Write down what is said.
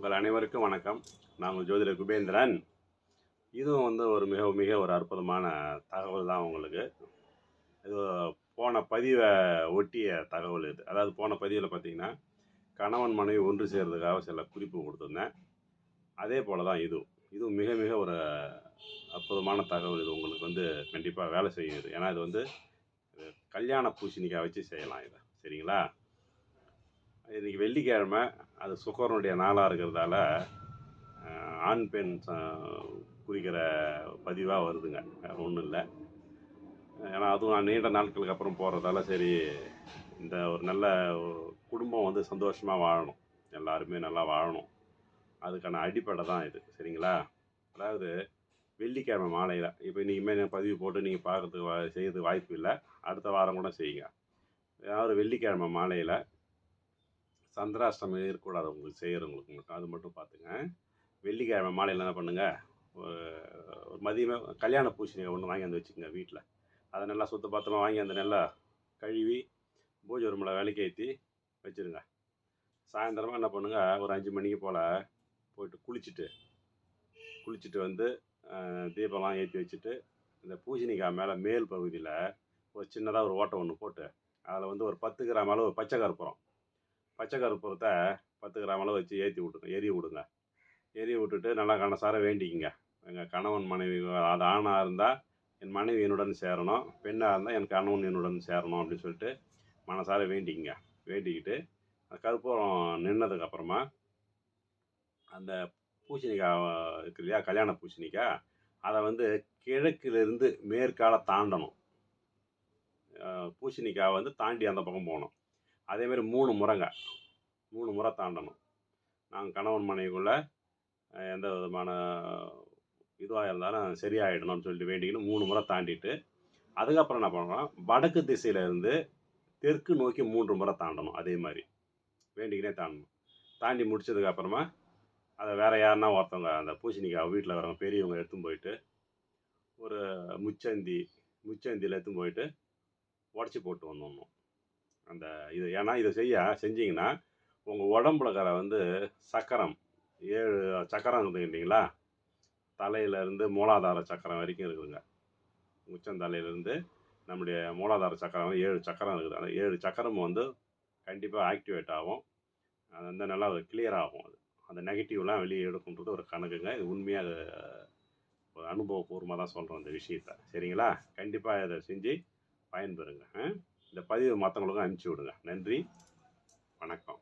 உங்கள் அனைவருக்கும் வணக்கம். நான் உங்கள் ஜோதிடர் குபேந்திரன். இதுவும் ஒரு மிக மிக ஒரு அற்புதமான தகவல் தான் உங்களுக்கு. இது போன பதிவை ஒட்டிய தகவல் இது. அதாவது போன பதிவில் பார்த்தீங்கன்னா, கணவன் மனைவி ஒன்று சேர்றதுக்காக சில குறிப்பு கொடுத்துருந்தேன். அதே போல தான் இதுவும். இதுவும் மிக மிக ஒரு அற்புதமான தகவல். இது உங்களுக்கு கண்டிப்பாக வேலை செய்யும் இது. ஏன்னா இது கல்யாண பூசணிக்காய் வச்சு செய்யலாம் இதை. சரிங்களா? இன்றைக்கி வெள்ளிக்கிழமை, அது சுக்கரனுடைய நாளாக இருக்கிறதால ஆண் பெண் குறிக்கிற பதிவாக வருதுங்க. வேறு ஒன்றும் இல்லை. ஏன்னா அதுவும் நான் நீண்ட நாட்களுக்கு அப்புறம் போகிறதால சரி, இந்த ஒரு நல்ல குடும்பம் சந்தோஷமாக வாழணும், எல்லாருமே நல்லா வாழணும், அதுக்கான அடிப்படை தான் இது. சரிங்களா? அதாவது வெள்ளிக்கிழமை மாலையில், இப்போ இன்றைக்குமே பதிவு போட்டு நீங்கள் பார்க்குறதுக்கு செய்யறதுக்கு வாய்ப்பு இல்லை, அடுத்த வாரம் கூட செய்யுங்க. அதாவது வெள்ளிக்கிழமை மாலையில் சந்திராஷ்டமம் இருக்கக்கூடாது உங்களுக்கு, செய்கிறவங்களுக்கு மட்டும், அது மட்டும் பார்த்துங்க. வெள்ளிக்கிழமை மாலையில் என்ன பண்ணுங்கள், ஒரு மதியமே கல்யாண பூசணிக்காய் ஒன்று வாங்கி வந்து வச்சுக்கோங்க வீட்டில். அதை நல்லா சுத்தபத்தமாக வாங்கி அந்த நல்லா கழுவி பூஜை ரூமில் விளக்கேற்றி வச்சுருங்க. சாயந்தரமாக என்ன பண்ணுங்கள், ஒரு 5 மணிக்கு போல் போயிட்டு குளிச்சுட்டு தீபம்லாம் ஏற்றி வச்சுட்டு, இந்த பூசணிக்காய் மேலே மேல் பகுதியில் ஒரு சின்னதாக ஒரு ஓட்டை ஒன்று போட்டு, அதில் ஒரு 10 கிராம் அளவு பச்சை கற்பூரத்தை 10 கிராம் அளவு வச்சு எரி விடுங்க. எரி விட்டுட்டு நல்லா கணசார வேண்டிக்கிங்க. எங்கள் கணவன் மனைவி, அது ஆணாக இருந்தால் என் மனைவி என்னுடன் சேரணும், பெண்ணாக இருந்தால் என் கணவன் என்னுடன் சேரணும் அப்படின்னு சொல்லிட்டு மனசார வேண்டிக்கிங்க. வேண்டிக்கிட்டு அந்த கற்பூரம் நின்னதுக்கப்புறமா அந்த பூசணிக்காய் இருக்கு இல்லையா, கல்யாண பூசணிக்காய், அதை கிழக்கிலிருந்து மேற்கால தாண்டணும். பூசணிக்காய் தாண்டி அந்த பக்கம் போகணும். அதேமாரி 3 முறை தாண்டணும். நாங்கள் கணவன் மனைவிக்குள்ளே எந்த விதமான இதுவாக இருந்தாலும் சரியாயிடணும்னு சொல்லிட்டு வேண்டிக்கின்னு 3 முறை தாண்டிட்டு, அதுக்கப்புறம் என்ன பண்ணணும், வடக்கு திசையிலேருந்து தெற்கு நோக்கி 3 முறை தாண்டணும். அதே மாதிரி வேண்டிக்கினே தாண்டணும். தாண்டி முடிச்சதுக்கப்புறமா அதை வேறு யாருன்னா ஒருத்தவங்க அந்த பூசணிக்காய் வீட்டில் வரவங்க பெரியவங்க எடுத்துன்னு போயிட்டு ஒரு முச்சந்தியில் எடுத்துன்னு போயிட்டு உடச்சி போட்டு வந்துடணும் அந்த இது. ஏன்னா இதை செஞ்சிங்கன்னா உங்கள் உடம்புல இருக்கிற சக்கரம், 7 சக்கரம் இருக்குது இல்லைங்களா, தலையிலேருந்து மூலாதார சக்கரம் வரைக்கும் இருக்குதுங்க. உச்சந்தலையிலேருந்து நம்முடைய மூலாதார சக்கரம் 7 சக்கரம் இருக்குது. அந்த 7 சக்கரம் கண்டிப்பாக ஆக்டிவேட் ஆகும். அது நல்லா கிளியர் ஆகும். அந்த நெகட்டிவ்லாம் வெளியே எடுக்குன்றது ஒரு கணக்குங்க. இது உண்மையாக ஒரு அனுபவபூர்வமாக தான் சொல்கிறோம் இந்த விஷயத்தை. சரிங்களா? கண்டிப்பாக இதை செஞ்சு பயன்பெறுங்க. இந்த பதிவு மற்றவங்களுக்கும் அனுப்பிச்சி விடுங்க. நன்றி, வணக்கம்.